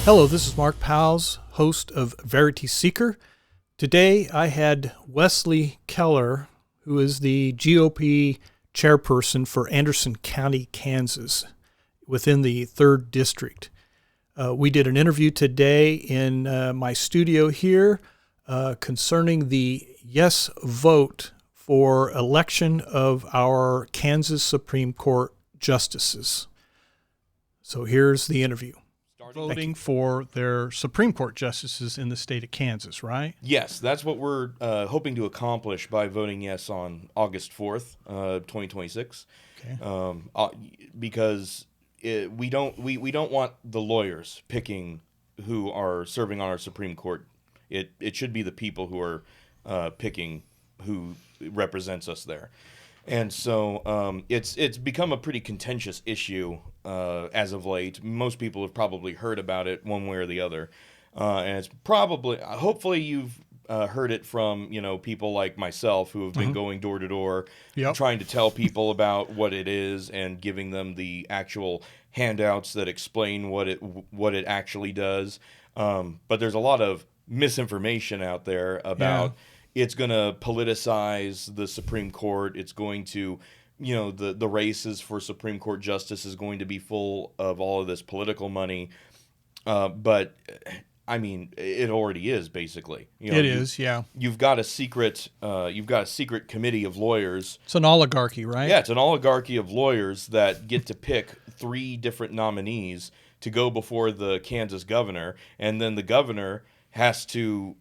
Hello, this is Mark Powls, host of Verity Seeker. Today I had Wesley Keller, who is the GOP chairperson for Anderson County, Kansas, within the 3rd District. We did an interview today in my studio here concerning the yes vote for election of our Kansas Supreme Court justices. So here's the interview. Voting for their Supreme Court justices in the state of Kansas, right? Yes, that's what we're hoping to accomplish by voting yes on August 4th, 2026. Okay. Because we don't want the lawyers picking who are serving on our Supreme Court. It should be the people who are picking who represents us there. And so it's become a pretty contentious issue as of late. Most people have probably heard about it one way or the other. And it's hopefully you've heard it from, people like myself who have been going door to door, trying to tell people about what it is and giving them the actual handouts that explain what it actually does. But there's a lot of misinformation out there about it's going to politicize the Supreme Court. It's going to, the races for Supreme Court justice is going to be full of all of this political money. But I mean, it already is basically. You've got a secret committee of lawyers. It's an oligarchy, right? Yeah, it's an oligarchy of lawyers that get to pick 3 different nominees to go before the Kansas governor, and then the governor has to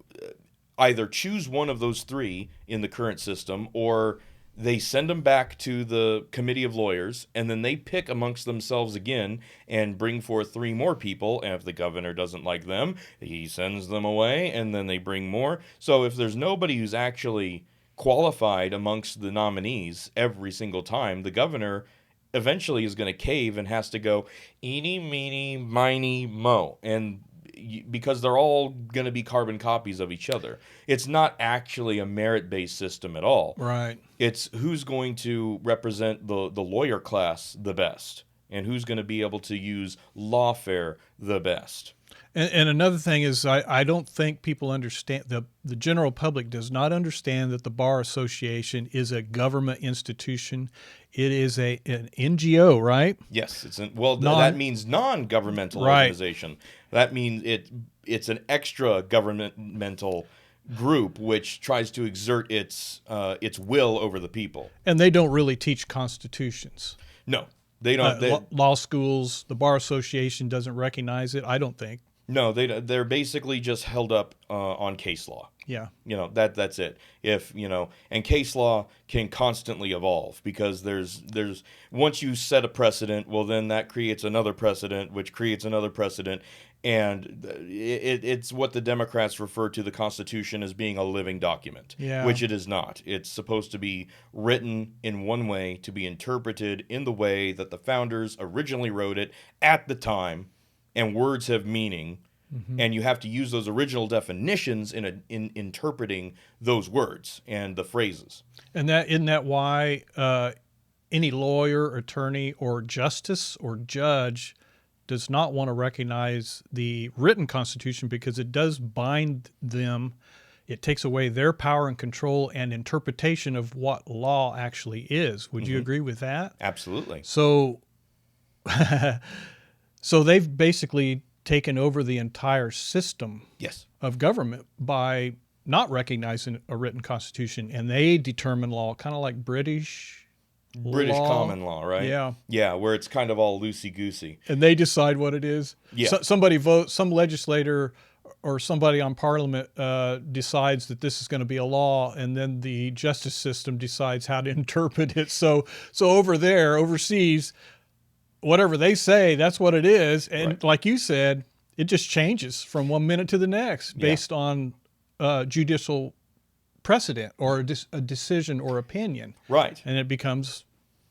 either choose one of those 3 in the current system, or they send them back to the committee of lawyers, and then they pick amongst themselves again and bring forth 3 more people. And if the governor doesn't like them, he sends them away, and then they bring more. So if there's nobody who's actually qualified amongst the nominees every single time, the governor eventually is going to cave and has to go eeny, meeny, miny, mo. And because they're all going to be carbon copies of each other. It's not actually a merit-based system at all. Right. It's who's going to represent the lawyer class the best and who's going to be able to use lawfare the best. And another thing is I don't think people understand, the general public does not understand that the Bar Association is a government institution. It is an NGO, right? Yes, that means non-governmental organization. That means it's an extra governmental group which tries to exert its will over the people. And they don't really teach constitutions. No, they don't. Law schools, the Bar Association doesn't recognize it, I don't think. No, they're basically just held up on case law. Yeah. That's it. And case law can constantly evolve because there's once you set a precedent, well then that creates another precedent, which creates another precedent, and it's what the Democrats refer to the Constitution as being a living document, which it is not. It's supposed to be written in one way to be interpreted in the way that the founders originally wrote it at the time. And words have meaning, and you have to use those original definitions in interpreting those words and the phrases. And isn't that why any lawyer, attorney, or justice or judge does not want to recognize the written Constitution because it does bind them. It takes away their power and control and interpretation of what law actually is. Would you agree with that? Absolutely. So they've basically taken over the entire system of government by not recognizing a written constitution, and they determine law, kind of like British law. Common law, right? Yeah. Yeah, where it's kind of all loosey-goosey. And they decide what it is. Yeah. Somebody votes, some legislator or somebody on Parliament decides that this is going to be a law, and then the justice system decides how to interpret it. So over there, overseas, whatever they say, that's what it is. And like you said, it just changes from one minute to the next based on judicial precedent or a decision or opinion. Right. And it becomes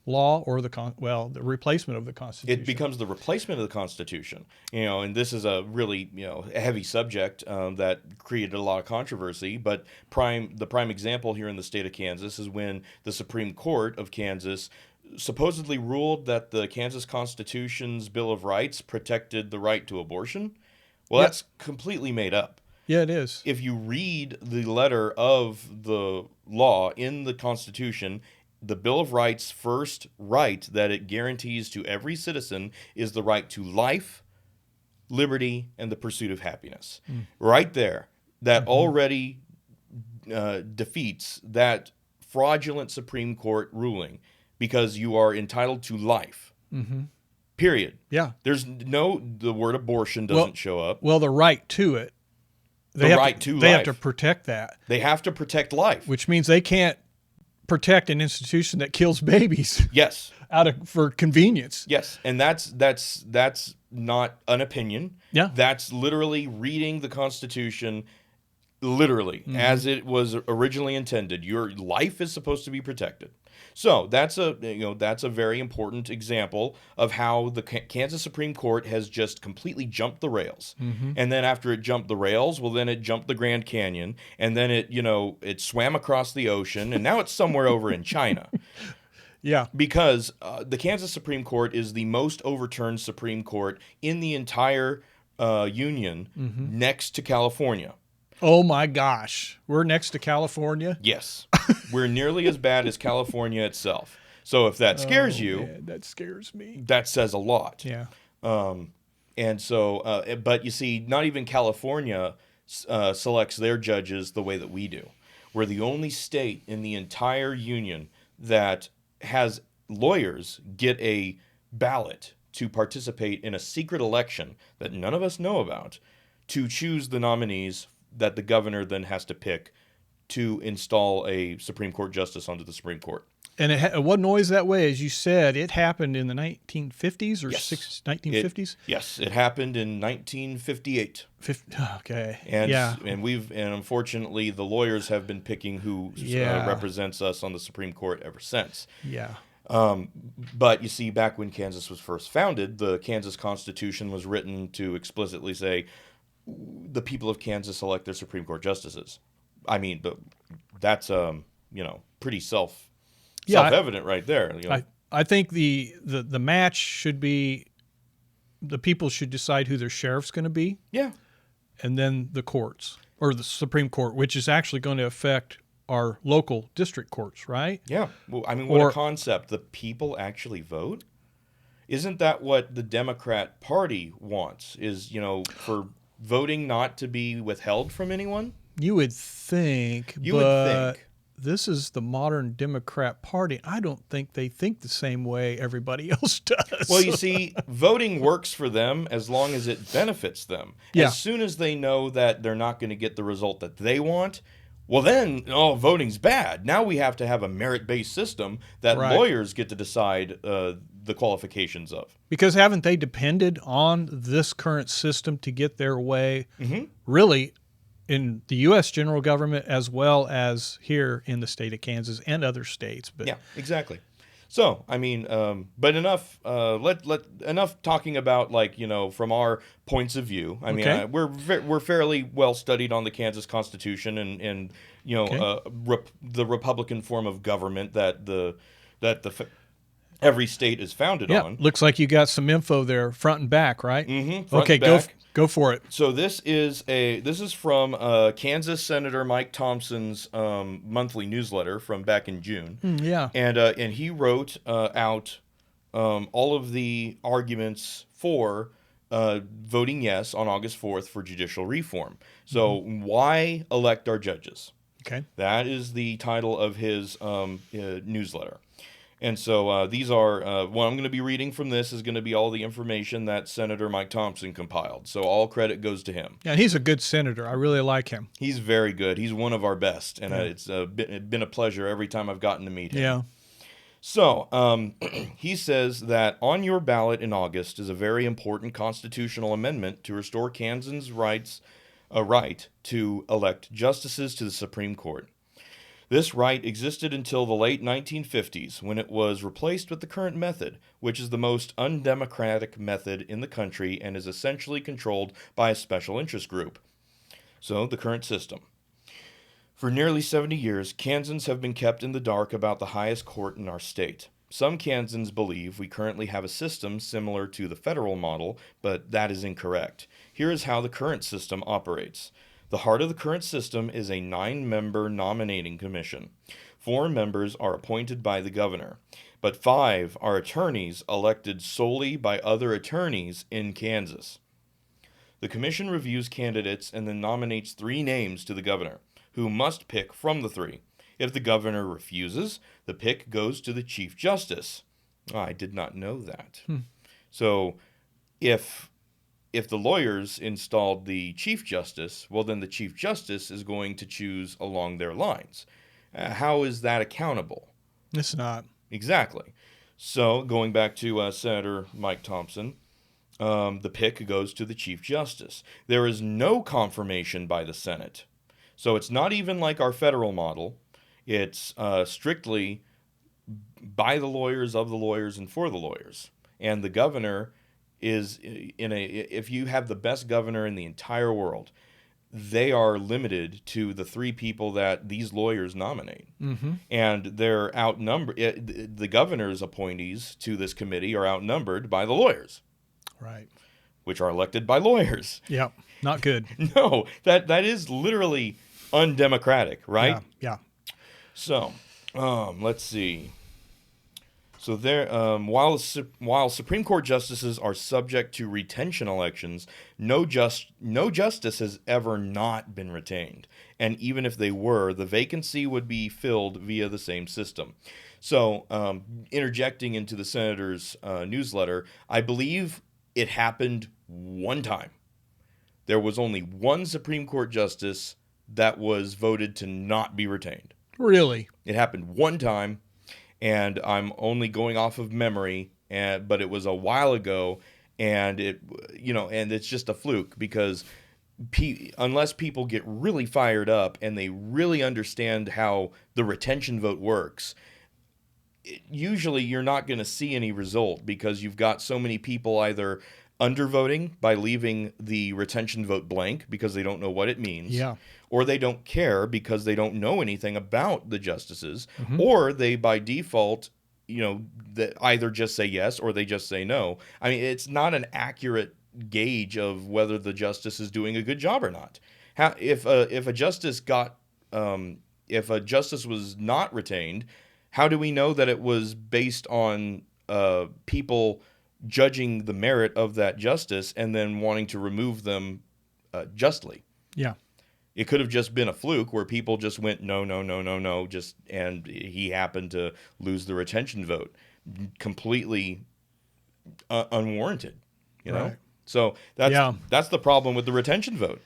law or the replacement of the Constitution. It becomes the replacement of the Constitution. And this is a really a heavy subject that created a lot of controversy. But the prime example here in the state of Kansas is when the Supreme Court of Kansas supposedly ruled that the Kansas Constitution's Bill of Rights protected the right to abortion. Well, Yeah. that's completely made up. Yeah, it is. If you read the letter of the law in the Constitution, the Bill of Rights' first right that it guarantees to every citizen is the right to life, liberty, and the pursuit of happiness. Right there, that already defeats that fraudulent Supreme Court ruling because you are entitled to life. Period. Yeah. The word abortion doesn't show up. Well, the right to it. The right to They have life. to protect that, They have to protect life. which means they can't protect an institution that kills babies Yes. for convenience. Yes, and that's not an opinion. Yeah. That's literally reading the Constitution literally as it was originally intended. Your life is supposed to be protected. So that's a very important example of how the Kansas Supreme Court has just completely jumped the rails. And then after it jumped the rails, well, then it jumped the Grand Canyon, and then it swam across the ocean, and now it's somewhere over in China. Yeah. Because the Kansas Supreme Court is the most overturned Supreme Court in the entire Union, next to California. Oh my gosh. We're next to California. Yes. We're nearly as bad as California itself. So if that scares you, Man, that scares me. that says a lot. Yeah. And so, but you see, not even California selects their judges the way that we do. We're the only state in the entire Union that has lawyers get a ballot to participate in a secret election that none of us know about to choose the nominees that the governor then has to pick to install a Supreme Court justice onto the Supreme Court. And it wasn't always that way. As you said, it happened in the 1950s or Yes. 1950s? Yes, it happened in 1958. Okay. And yeah. and unfortunately the lawyers have been picking who represents us on the Supreme Court ever since. Yeah. But you see, back when Kansas was first founded, the Kansas Constitution was written to explicitly say the people of Kansas elect their Supreme Court justices. I mean, but that's pretty self-evident right there. I think the match should be the people should decide who their sheriff's going to be. Yeah. And then the courts or the Supreme Court, which is actually going to affect our local district courts, right? Yeah. Well, I mean, what a concept. The people actually vote? Isn't that what the Democrat Party wants? Is, for voting not to be withheld from anyone? You would think. This is the modern Democrat Party. I don't think they think the same way everybody else does. Well, you see, voting works for them as long as it benefits them. Yeah. As soon as they know that they're not going to get the result that they want, well, then, voting's bad. Now we have to have a merit-based system that lawyers get to decide the qualifications of. Because haven't they depended on this current system to get their way, really, in the U.S. general government as well as here in the state of Kansas and other states? But yeah, exactly. So, I mean, but enough. Enough talking about from our points of view. I mean, we're fairly well studied on the Kansas Constitution and the Republican form of government that every state is founded on. Looks like you got some info there, front and back, right? Mm-hmm. Okay, go for it. So this is from Kansas Senator Mike Thompson's monthly newsletter from back in June. And he wrote out all of the arguments for voting yes on August 4th for judicial reform. So why elect our judges? Okay, that is the title of his newsletter. And so these are, what I'm going to be reading from this is going to be all the information that Senator Mike Thompson compiled. So all credit goes to him. Yeah, he's a good senator. I really like him. He's very good. He's one of our best. And it's been a pleasure every time I've gotten to meet him. Yeah. So he says that on your ballot in August is a very important constitutional amendment to restore Kansans' a right to elect justices to the Supreme Court. This right existed until the late 1950s, when it was replaced with the current method, which is the most undemocratic method in the country and is essentially controlled by a special interest group. So, the current system. For nearly 70 years, Kansans have been kept in the dark about the highest court in our state. some Kansans believe we currently have a system similar to the federal model, but that is incorrect. Here is how the current system operates. The heart of the current system is a 9-member nominating commission. 4 members are appointed by the governor, but 5 are attorneys elected solely by other attorneys in Kansas. The commission reviews candidates and then nominates 3 names to the governor, who must pick from the 3. If the governor refuses, the pick goes to the Chief Justice. I did not know that. So if the lawyers installed the Chief Justice, well, then the Chief Justice is going to choose along their lines. How is that accountable? It's not. Exactly. So going back to Senator Mike Thompson, the pick goes to the Chief Justice. There is no confirmation by the Senate. So it's not even like our federal model. It's strictly by the lawyers, of the lawyers, and for the lawyers. And the governor is if you have the best governor in the entire world, they are limited to the 3 people that these lawyers nominate. Mm-hmm. And they're outnumbered. The governor's appointees to this committee are outnumbered by the lawyers. Right. Which are elected by lawyers. Yeah, not good. No, that is literally undemocratic, right? Yeah. So, let's see. So there, while Supreme Court justices are subject to retention elections, no justice has ever not been retained, and even if they were, the vacancy would be filled via the same system. So, interjecting into the senator's newsletter, I believe it happened one time. There was only one Supreme Court justice that was voted to not be retained. Really? It happened one time, and I'm only going off of memory, but it was a while ago, and it's just a fluke because unless people get really fired up and they really understand how the retention vote works, usually you're not going to see any result because you've got so many people either undervoting by leaving the retention vote blank because they don't know what it means. Yeah. Or they don't care because they don't know anything about the justices, Mm-hmm. or they by default, that either just say yes or they just say no. I mean, it's not an accurate gauge of whether the justice is doing a good job or not. If a justice was not retained, how do we know that it was based on people judging the merit of that justice and then wanting to remove them justly? Yeah. It could have just been a fluke where people just went no, and he happened to lose the retention vote, completely unwarranted. Right. So that's the problem with the retention vote.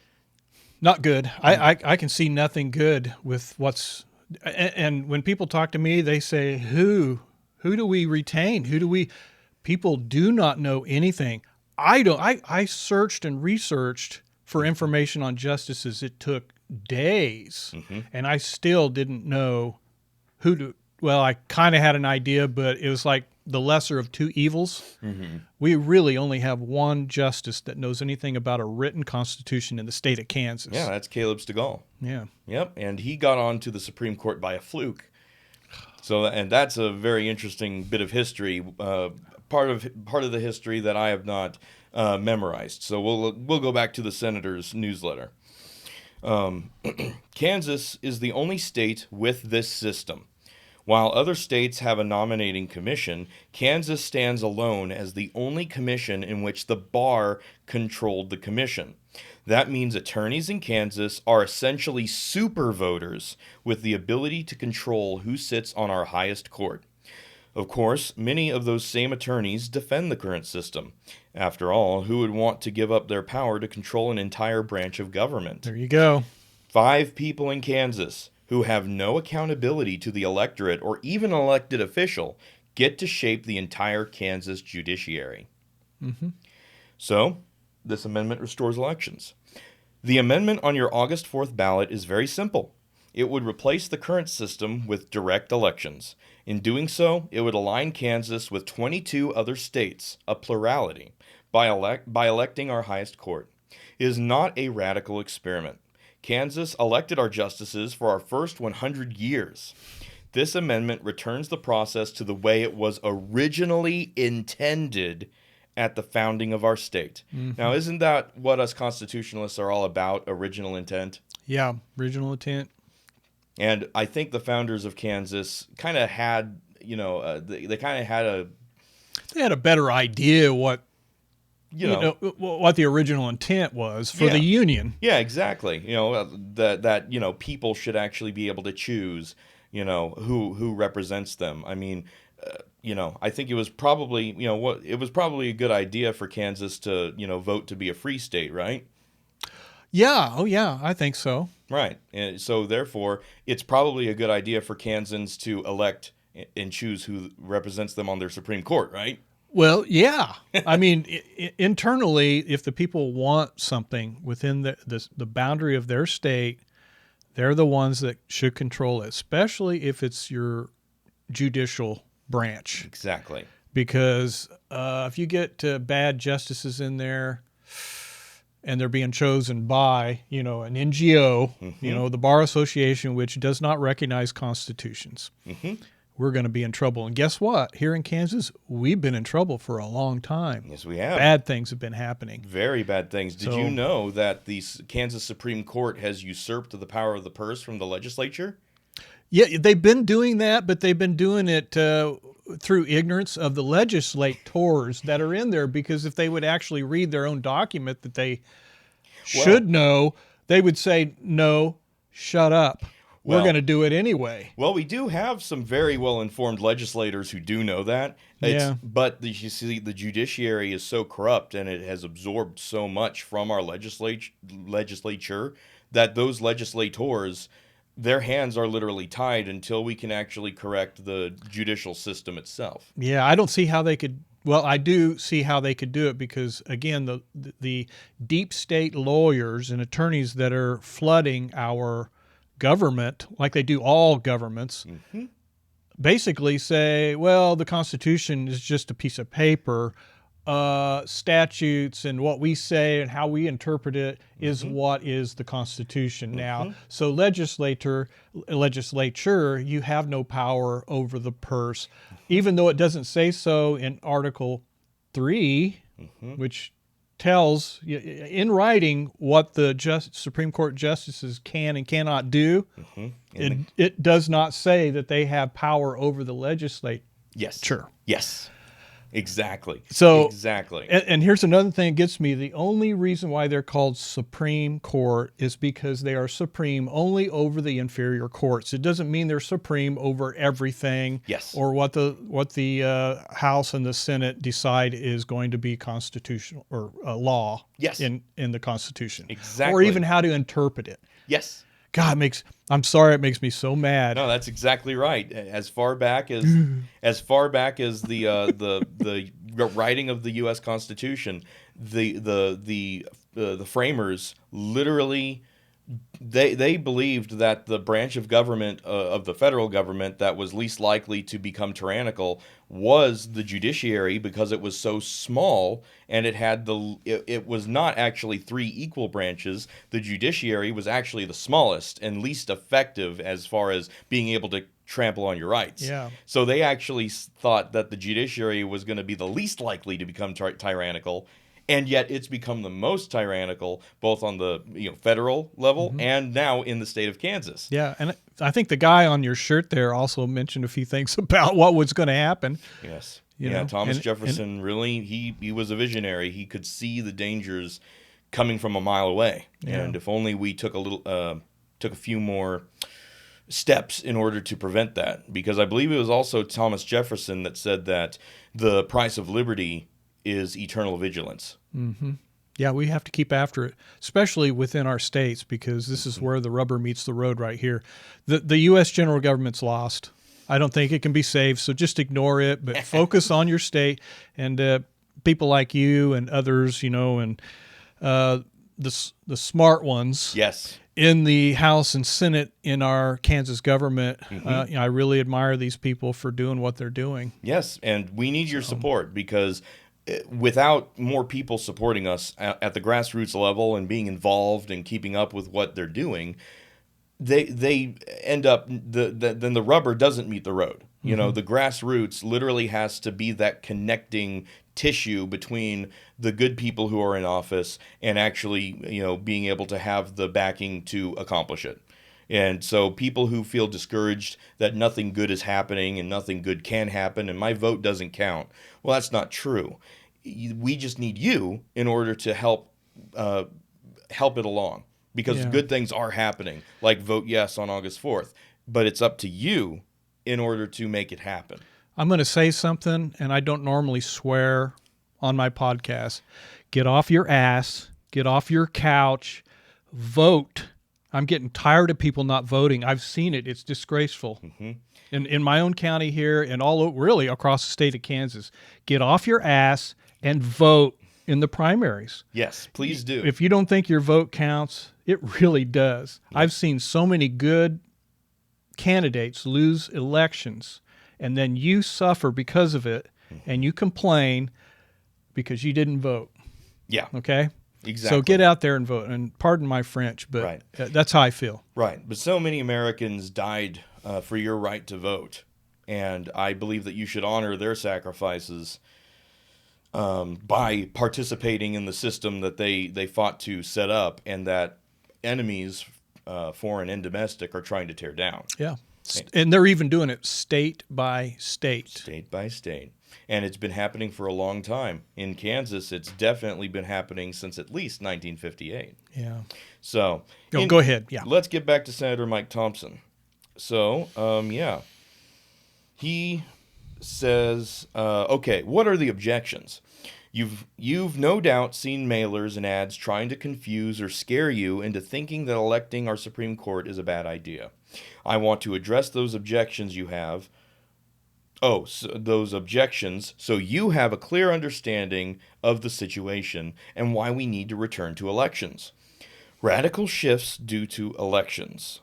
Not good. I can see nothing good with what's. And when people talk to me, they say, "Who do we retain? People do not know anything. I don't. I searched and researched for information on justices. It took days, and I still didn't know who to. Well, I kind of had an idea, but it was like the lesser of 2 evils. Mm-hmm. We really only have one justice that knows anything about a written constitution in the state of Kansas. Yeah, that's Caleb Stegall. Yeah. Yep, and he got on to the Supreme Court by a fluke. So, and that's a very interesting bit of history, part of the history that I have not memorized. So we'll go back to the senator's newsletter. Kansas is the only state with this system. While other states have a nominating commission, Kansas stands alone as the only commission in which the bar controlled the commission. That means attorneys in Kansas are essentially super voters with the ability to control who sits on our highest court. Of course, many of those same attorneys defend the current system. After all, who would want to give up their power to control an entire branch of government? There you go. 5 people in Kansas who have no accountability to the electorate or even an elected official get to shape the entire Kansas judiciary. Mm-hmm. So, this amendment restores elections. The amendment on your August 4th ballot is very simple. It would replace the current system with direct elections. In doing so, it would align Kansas with 22 other states, a plurality, by electing our highest court. It is not a radical experiment. Kansas elected our justices for our first 100 years. This amendment returns the process to the way it was originally intended at the founding of our state. Now, isn't that what us constitutionalists are all about, original intent? Yeah, original intent. And I think the founders of Kansas kind of had, they kind of had They had a better idea what what the original intent was for Yeah. the Union. Yeah, exactly. That people should actually be able to choose, who represents them. I mean, I think it was probably, it was probably a good idea for Kansas to, vote to be a free state, right? Yeah, oh yeah, I think so. Right. And so therefore, it's probably a good idea for Kansans to elect and choose who represents them on their Supreme Court, right? Well, yeah. I mean, internally, if the people want something within the boundary of their state, they're the ones that should control it, especially if it's your judicial branch. Exactly. Because if you get bad justices in there and they're being chosen by, an NGO, the Bar Association, which does not recognize constitutions, we're going to be in trouble. And guess what? Here in Kansas, we've been in trouble for a long time. Yes, we have. Bad things have been happening. Very bad things. Did you know that the Kansas Supreme Court has usurped the power of the purse from the legislature? Yeah, they've been doing that, but they've been doing it through ignorance of the legislators that are in there, because if they would actually read their own document that they should know, they would say, no, shut up. We're going to do it anyway. Well, we do have some very well-informed legislators who do know that. But you see, the judiciary is so corrupt, and it has absorbed so much from our legislature that those legislators, their hands are literally tied until we can actually correct the judicial system itself. Yeah, I don't see how they could. Well, I do see how they could do it, because, again, the deep state lawyers and attorneys that are flooding our government, like they do all governments, basically say, well, the Constitution is just a piece of paper. Statutes and what we say and how we interpret it is what is the Constitution now. So legislature, you have no power over the purse, even though it doesn't say so in Article 3, which tells in writing what the Supreme Court justices can and cannot do. It does not say that they have power over the legislature. Yes. Exactly. Exactly. And here's another thing that gets me. The only reason why they're called Supreme Court is because they are supreme only over the inferior courts. It doesn't mean they're supreme over everything. Yes. Or what the House and the Senate decide is going to be constitutional or law. Yes. In the Constitution. Exactly. Or even how to interpret it. Yes. God, I'm sorry, it makes me so mad. No, that's exactly right. As far back as the writing of the U.S. Constitution, the framers literally they believed that the branch of government of the federal government that was least likely to become tyrannical was the judiciary, because it was so small and it was not actually three equal branches. The judiciary was actually the smallest and least effective as far as being able to trample on your rights. Yeah. So they actually thought that the judiciary was going to be the least likely to become tyrannical. And yet it's become the most tyrannical, both on the federal level and now in the state of Kansas. Yeah, and I think the guy on your shirt there also mentioned a few things about what was going to happen. Yes. You know? Thomas Jefferson really, he was a visionary. He could see the dangers coming from a mile away. Yeah. And if only we took a few more steps in order to prevent that. Because I believe it was also Thomas Jefferson that said that the price of liberty is eternal vigilance. Yeah, we have to keep after it, especially within our states, because this is where the rubber meets the road right here. The U.S. general government's lost. I don't think it can be saved, so just ignore it, but focus on your state and people like you and others, and the smart ones. Yes. In the House and Senate in our Kansas government. I really admire these people for doing what they're doing. Yes, and we need your support, because without more people supporting us at the grassroots level and being involved and keeping up with what they're doing, they end up then the rubber doesn't meet the road. You know, the grassroots literally has to be that connecting tissue between the good people who are in office and actually, you know, being able to have the backing to accomplish it. And so people who feel discouraged that nothing good is happening and nothing good can happen and my vote doesn't count, well, that's not true. We just need you in order to help it along, because Yeah. good things are happening, like vote yes on August 4th. But it's up to you in order to make it happen. I'm going to say something, and I don't normally swear on my podcast. Get off your ass, get off your couch, vote. I'm getting tired of people not voting. I've seen it. It's disgraceful. In my own county here and all over, really across the state of Kansas. Get off your ass and vote in the primaries. Yes, please do. If you don't think your vote counts, it really does. I've seen so many good candidates lose elections, and then you suffer because of it, and you complain because you didn't vote. Yeah, Okay? exactly. So get out there and vote. And pardon my French, but Right. That's how I feel. Right. But so many Americans died for your right to vote. And I believe that you should honor their sacrifices by participating in the system that they fought to set up and that enemies, foreign and domestic, are trying to tear down. Yeah. And they're even doing it state by state. State by state. And it's been happening for a long time. In Kansas, it's definitely been happening since at least 1958. Yeah. So, Go ahead. Yeah. Let's get back to Senator Mike Thompson. So, he says, okay, what are the objections? You've no doubt seen mailers and ads trying to confuse or scare you into thinking that electing our Supreme Court is a bad idea. I want to address those objections you have. Those objections, so you have a clear understanding of the situation and why we need to return to elections. Radical shifts due to elections.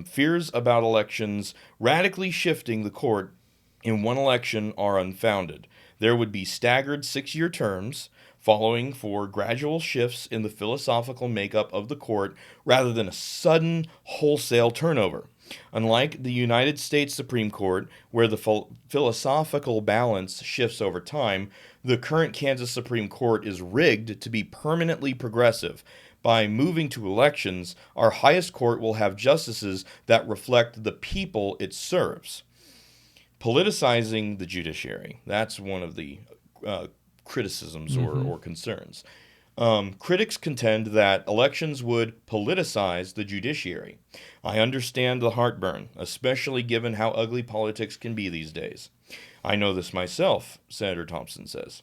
Fears about elections radically shifting the court in one election are unfounded. There would be staggered 6-year terms following for gradual shifts in the philosophical makeup of the court rather than a sudden wholesale turnover. Unlike the United States Supreme Court, where the philosophical balance shifts over time, the current Kansas Supreme Court is rigged to be permanently progressive. By moving to elections, our highest court will have justices that reflect the people it serves. Politicizing the judiciary. That's one of the criticisms or concerns. Critics contend that elections would politicize the judiciary. I understand the heartburn, especially given how ugly politics can be these days. I know this myself, Senator Thompson says,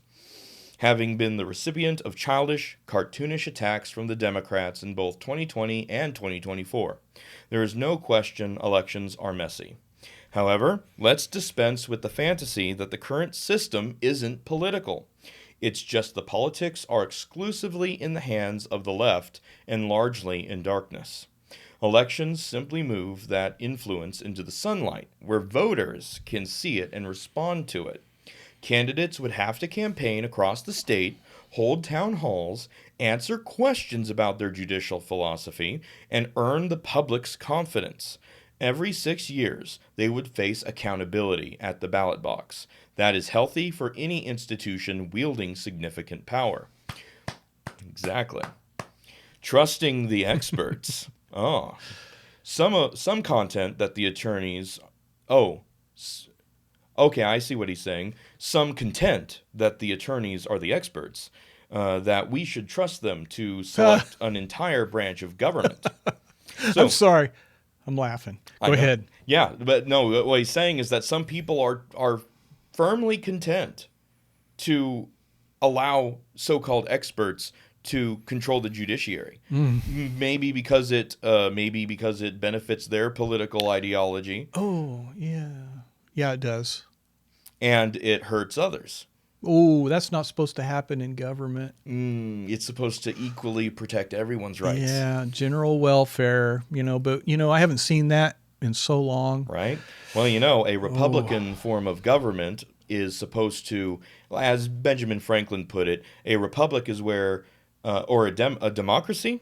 having been the recipient of childish, cartoonish attacks from the Democrats in both 2020 and 2024. There is no question elections are messy. However, let's dispense with the fantasy that the current system isn't political. It's just the politics are exclusively in the hands of the left and largely in darkness. Elections simply move that influence into the sunlight, where voters can see it and respond to it. Candidates would have to campaign across the state, hold town halls, answer questions about their judicial philosophy, and earn the public's confidence. Every 6 years, they would face accountability at the ballot box. That is healthy for any institution wielding significant power. Exactly. Trusting the experts. Some content that the attorneys... Okay, I see what he's saying. Some content that the attorneys are the experts, that we should trust them to select an entire branch of government. So, I'm sorry. I'm laughing. Go ahead. Yeah, but no, what he's saying is that some people are firmly content to allow so-called experts to control the judiciary. Maybe because it benefits their political ideology. Oh, yeah. Yeah, it does. And it hurts others. Oh, that's not supposed to happen in government. It's supposed to equally protect everyone's rights. Yeah, general welfare, but I haven't seen that in so long. Right? Well, a Republican form of government is supposed to, as Benjamin Franklin put it, a republic is where, or a democracy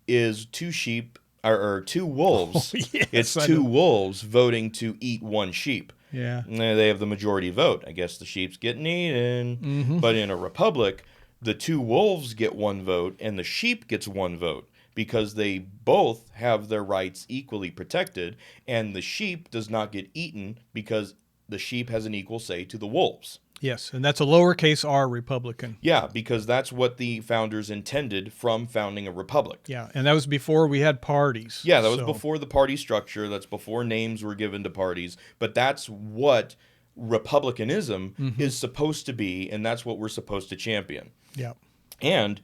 is two sheep or two wolves. Yes, It's I two know. wolves voting to eat one sheep. Yeah. They have the majority vote. I guess the sheep's getting eaten. Mm-hmm. But in a republic, the two wolves get one vote and the sheep gets one vote because they both have their rights equally protected, and the sheep does not get eaten because the sheep has an equal say to the wolves. Yes, and that's a lowercase r Republican. Yeah, because that's what the founders intended from founding a republic. Yeah, and that was before we had parties. Yeah, that was So, before the party structure. That's before names were given to parties. But that's what republicanism is supposed to be, and that's what we're supposed to champion. yeah. And,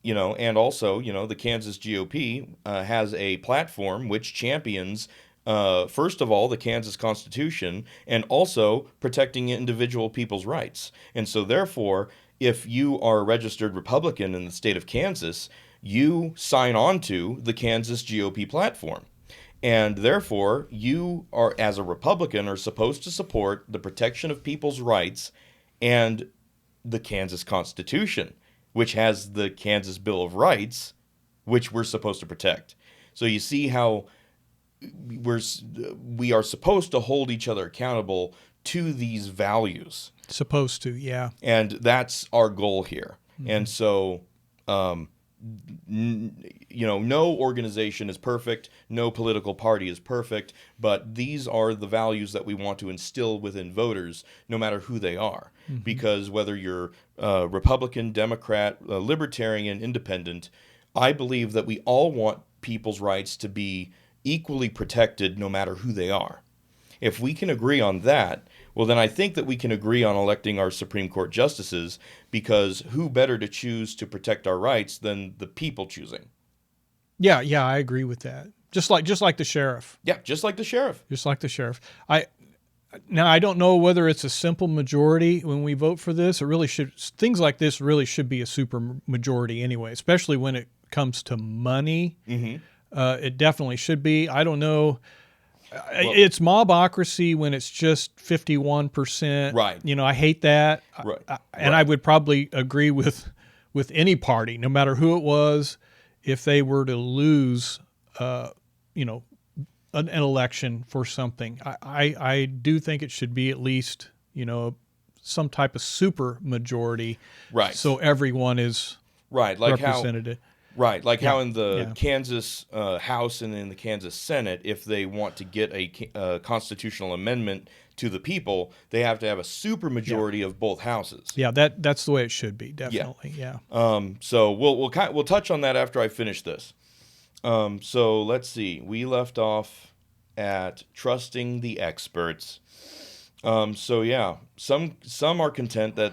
and also, the Kansas GOP has a platform which champions, first of all, the Kansas Constitution, and also protecting individual people's rights. And so, therefore, if you are a registered Republican in the state of Kansas, you sign on to the Kansas GOP platform. And therefore, you are, as a Republican, are supposed to support the protection of people's rights and the Kansas Constitution, which has the Kansas Bill of Rights, which we're supposed to protect. So you see how we are supposed to hold each other accountable to these values. Supposed to, yeah. And that's our goal here. And so, no organization is perfect, no political party is perfect, but these are the values that we want to instill within voters, no matter who they are. Because whether you're Republican, Democrat, Libertarian, Independent, I believe that we all want people's rights to be equally protected no matter who they are. If we can agree on that, well, then I think that we can agree on electing our Supreme Court justices, because who better to choose to protect our rights than the people choosing? Yeah, I agree with that. Just like the sheriff. Yeah, just like the sheriff. Just like the sheriff. Now, I don't know whether it's a simple majority when we vote for this. It really should. Things like this really should be a super majority anyway, especially when it comes to money. It definitely should be. I don't know. It's mobocracy when it's just 51%. Right. I hate that. Right. I would probably agree with any party, no matter who it was, if they were to lose, an election for something. I do think it should be at least, some type of super majority. Right. So everyone is right. Like represented. how in the Kansas House and in the Kansas Senate, if they want to get a constitutional amendment to the people, they have to have a super majority of both houses. Yeah, that's the way it should be. Definitely. Yeah. So we'll touch on that after I finish this. So let's see. We left off at trusting the experts. Some are content that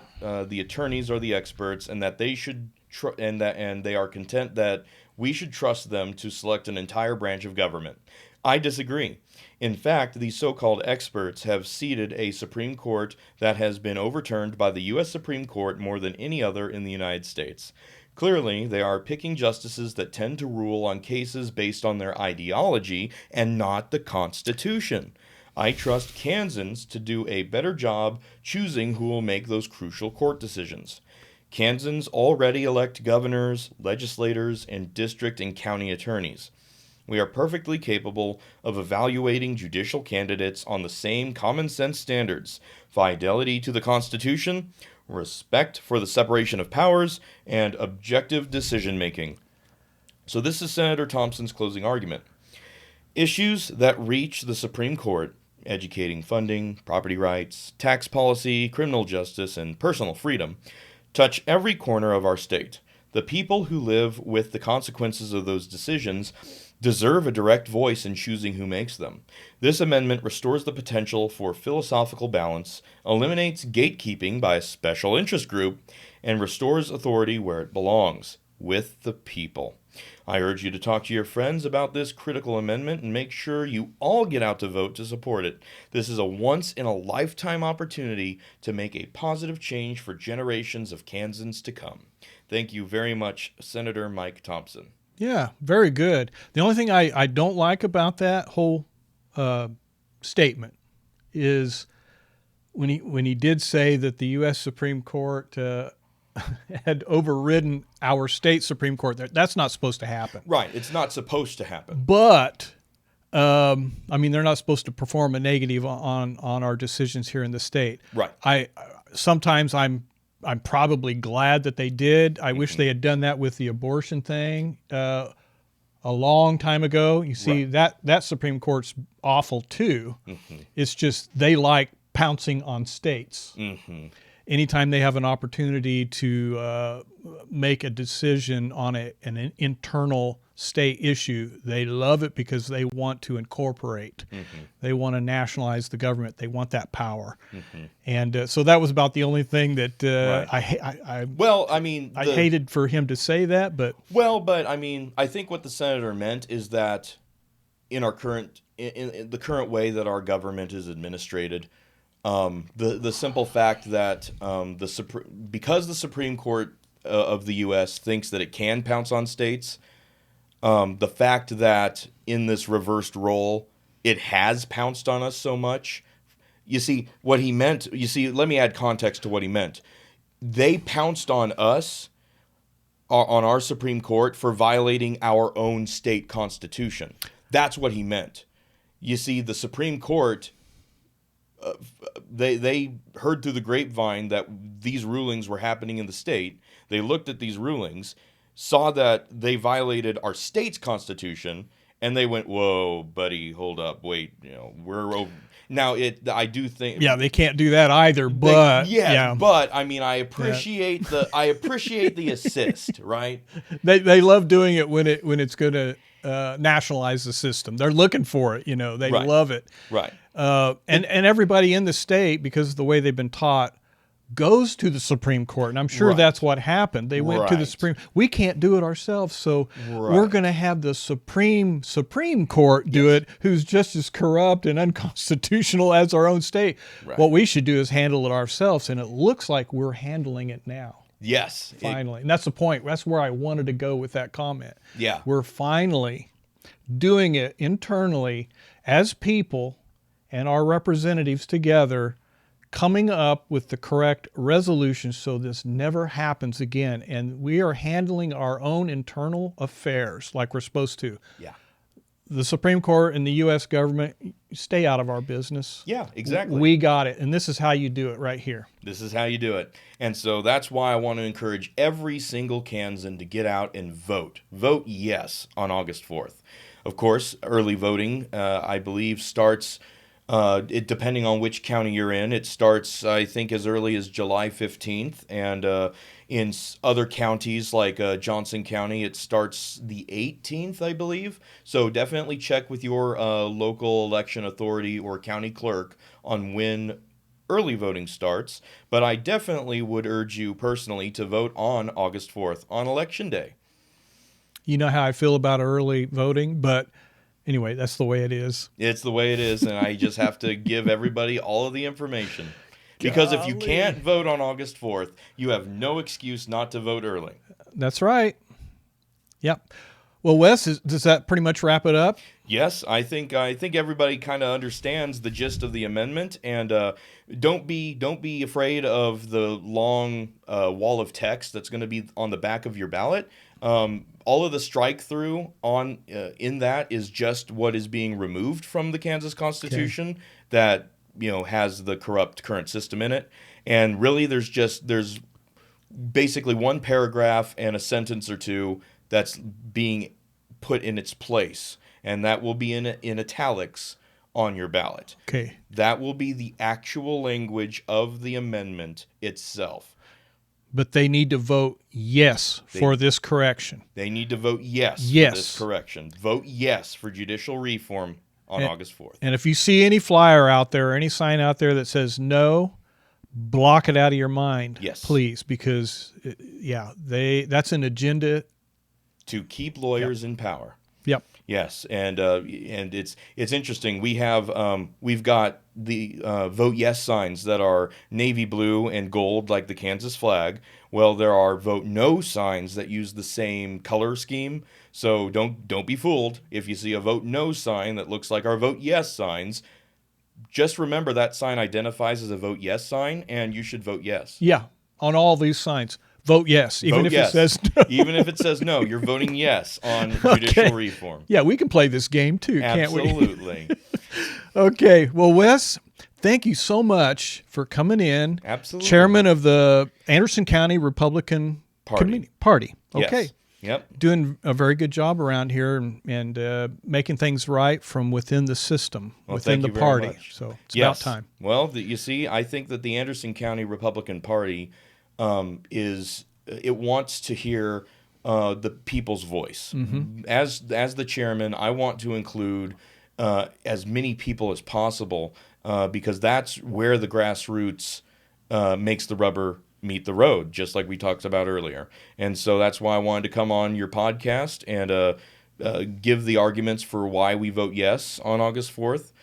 the attorneys are the experts, and that they should and they are content that we should trust them to select an entire branch of government. I disagree. In fact, these so-called experts have seated a Supreme Court that has been overturned by the U.S. Supreme Court more than any other in the United States. Clearly, they are picking justices that tend to rule on cases based on their ideology and not the Constitution. I trust Kansans to do a better job choosing who will make those crucial court decisions. Kansans already elect governors, legislators, and district and county attorneys. We are perfectly capable of evaluating judicial candidates on the same common sense standards: fidelity to the Constitution, respect for the separation of powers, and objective decision-making. So this is Senator Thompson's closing argument. Issues that reach the Supreme Court, educating funding, property rights, tax policy, criminal justice, and personal freedom, touch every corner of our state. The people who live with the consequences of those decisions deserve a direct voice in choosing who makes them. This amendment restores the potential for philosophical balance, eliminates gatekeeping by a special interest group, and restores authority where it belongs, with the people. I urge you to talk to your friends about this critical amendment and make sure you all get out to vote to support it. This is a once-in-a-lifetime opportunity to make a positive change for generations of Kansans to come. Thank you very much, Senator Mike Thompson. Yeah, very good. The only thing I don't like about that whole statement is when he did say that the U.S. Supreme Court had overridden our state Supreme Court. That's not supposed to happen. Right. It's not supposed to happen. But I mean, they're not supposed to perform a negative on our decisions here in the state. Right. Sometimes I'm probably glad that they did. I wish they had done that with the abortion thing a long time ago. You see, that Supreme Court's awful too. It's just they like pouncing on states. Anytime they have an opportunity to make a decision on an internal state issue, they love it because they want to incorporate. They want to nationalize the government. They want that power. And so that was about the only thing that I hated for him to say that. But I mean, I think what the senator meant is that in our current in the current way that our government is administrated, the simple fact that because the Supreme Court of the U.S. thinks that it can pounce on states, the fact that in this reversed role it has pounced on us so much. You see what he meant. You see, let me add context to what he meant. They pounced on us, on our Supreme Court, for violating our own state constitution. That's what he meant. You see, the Supreme Court, they heard through the grapevine that these rulings were happening in the state. They looked at these rulings, saw that they violated our state's constitution, and they went, "Whoa, buddy, hold up, wait, we're over." Now, I do think, they can't do that either. But but I mean, I appreciate the assist, right? They love doing it when it's going to nationalize the system. They're looking for it. They love it. Right. And everybody in the state, because of the way they've been taught, goes to the Supreme Court, and I'm sure that's what happened. They went to the Supreme. We can't do it ourselves, so we're going to have the Supreme Court do it, who's just as corrupt and unconstitutional as our own state. What we should do is handle it ourselves, and it looks like we're handling it now. Yes, finally, and that's the point. That's where I wanted to go with that comment. Yeah, we're finally doing it internally as people and our representatives together, coming up with the correct resolution so this never happens again. And we are handling our own internal affairs like we're supposed to. Yeah. The Supreme Court and the U.S. government, stay out of our business. Yeah, exactly. We got it. And this is how you do it right here. This is how you do it. And so that's why I want to encourage every single Kansan to get out and vote. Vote yes on August 4th. Of course, early voting, I believe, starts... depending on which county you're in, it starts, I think, as early as July 15th. And in other counties like Johnson County, it starts the 18th, I believe. So definitely check with your local election authority or county clerk on when early voting starts. But I definitely would urge you personally to vote on August 4th, on Election Day. You know how I feel about early voting, but... anyway, that's the way it is. It's the way it is, and I just have to give everybody all of the information. Because if you can't vote on August 4th, you have no excuse not to vote early. That's right. Yep. Well, Wes, does that pretty much wrap it up? Yes, I think everybody kind of understands the gist of the amendment, and don't be afraid of the long wall of text that's going to be on the back of your ballot. All of the strike through on in that is just what is being removed from the Kansas Constitution that has the corrupt current system in it, and really there's basically one paragraph and a sentence or two that's being put in its place, and that will be in italics on your ballot. Okay, that will be the actual language of the amendment itself. But they need to vote yes for this correction. They need to vote yes for this correction. Vote yes for judicial reform on August 4th. And if you see any flyer out there or any sign out there that says no, block it out of your mind, please, because, that's an agenda. To keep lawyers in power. Yep. Yes, and it's interesting. We've got the vote yes signs that are navy blue and gold like the Kansas flag. Well, there are vote no signs that use the same color scheme. So don't be fooled if you see a vote no sign that looks like our vote yes signs. Just remember that sign identifies as a vote yes sign, and you should vote yes. Yeah, on all these signs. vote yes, even Vote if yes. it says no. Even if it says no, you're voting yes on judicial reform. Yeah, we can play this game too, can't we? Absolutely. Okay. Well, Wes, thank you so much for coming in. Absolutely. Chairman of the Anderson County Republican Party. Okay. Yes. Yep. Doing a very good job around here and making things right from within the system, within the party. So it's about time. Well, you see, I think that the Anderson County Republican Party it wants to hear the people's voice. Mm-hmm. As the chairman, I want to include as many people as possible because that's where the grassroots makes the rubber meet the road, just like we talked about earlier. And so that's why I wanted to come on your podcast and give the arguments for why we vote yes on August 4th,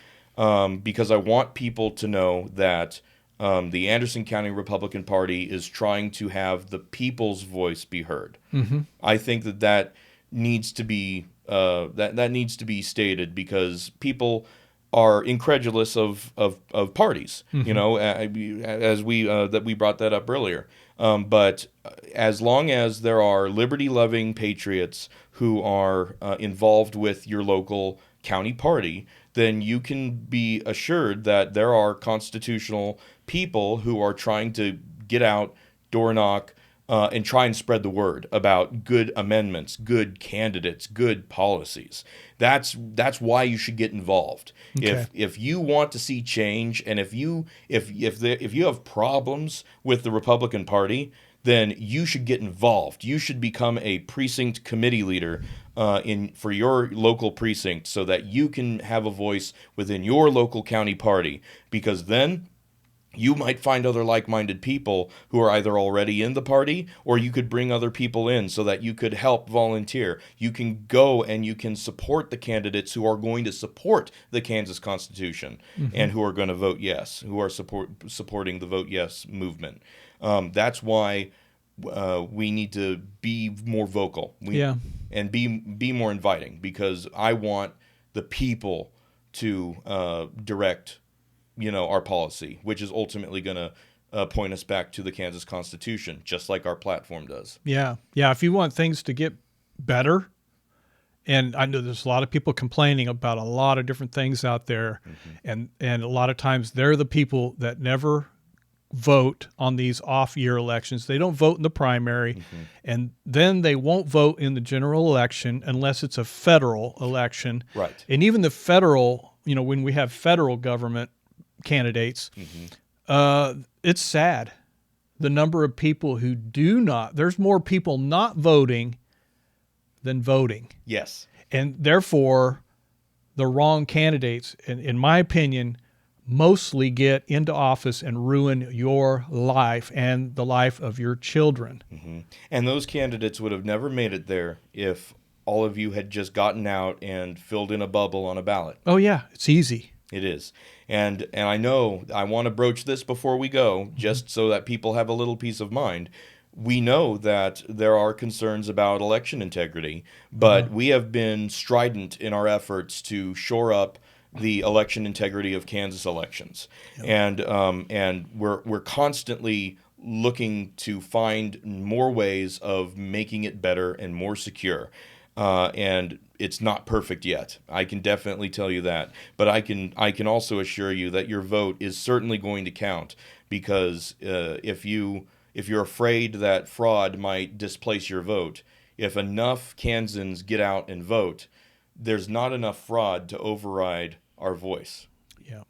because I want people to know that the Anderson County Republican Party is trying to have the people's voice be heard. Mm-hmm. I think that needs to be that needs to be stated because people are incredulous of parties, Mm-hmm. you know, as we brought that up earlier. But as long as there are liberty-loving patriots who are involved with your local county party, then you can be assured that there are constitutional people who are trying to get out, door knock, and try and spread the word about good amendments, good candidates, good policies. That's why you should get involved. Okay. If you want to see change, and if you have problems with the Republican Party, then you should get involved. You should become a precinct committee leader for your local precinct, so that you can have a voice within your local county party. Because then you might find other like-minded people who are either already in the party, or you could bring other people in so that you could help volunteer. You can go and you can support the candidates who are going to support the Kansas Constitution, mm-hmm. and who are going to vote yes, who are supporting the Vote Yes movement. That's why we need to be more vocal and be more inviting, because I want the people to direct our policy, which is ultimately going to point us back to the Kansas Constitution, just like our platform does. Yeah. If you want things to get better, and I know there's a lot of people complaining about a lot of different things out there, mm-hmm. and a lot of times they're the people that never vote on these off-year elections. They don't vote in the primary, mm-hmm. and then they won't vote in the general election unless it's a federal election. Right. And even the federal, when we have federal government candidates, mm-hmm. It's sad. The number of people who there's more people not voting than voting. Yes. And therefore, the wrong candidates, in my opinion, mostly get into office and ruin your life and the life of your children. Mm-hmm. And those candidates would have never made it there if all of you had just gotten out and filled in a bubble on a ballot. Oh, yeah. It's easy. It is. And I know I want to broach this before we go, just so that people have a little peace of mind. We know that there are concerns about election integrity, but we have been strident in our efforts to shore up the election integrity of Kansas elections. Yep. And we're constantly looking to find more ways of making it better and more secure. And it's not perfect yet. I can definitely tell you that. But I can also assure you that your vote is certainly going to count, because if you're afraid that fraud might displace your vote, if enough Kansans get out and vote, there's not enough fraud to override our voice. Yeah.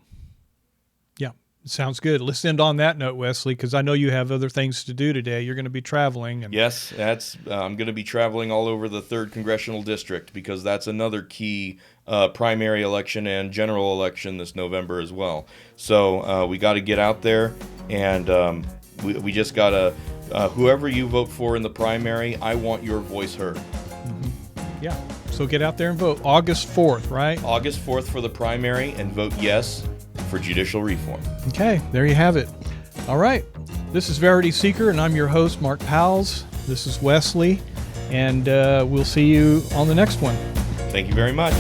Sounds good. Let's end on that note, Wesley, because I know you have other things to do today. You're going to be traveling. Yes, I'm going to be traveling all over the 3rd Congressional District, because that's another key primary election and general election this November as well. So we got to get out there, and we just got to, whoever you vote for in the primary, I want your voice heard. Mm-hmm. Yeah. So get out there and vote. August 4th, right? August 4th for the primary, and vote yes for judicial reform. Okay, there you have it. All right. This is Verity Seeker, and I'm your host, Mark Powls. This is Wesley, and we'll see you on the next one. Thank you very much.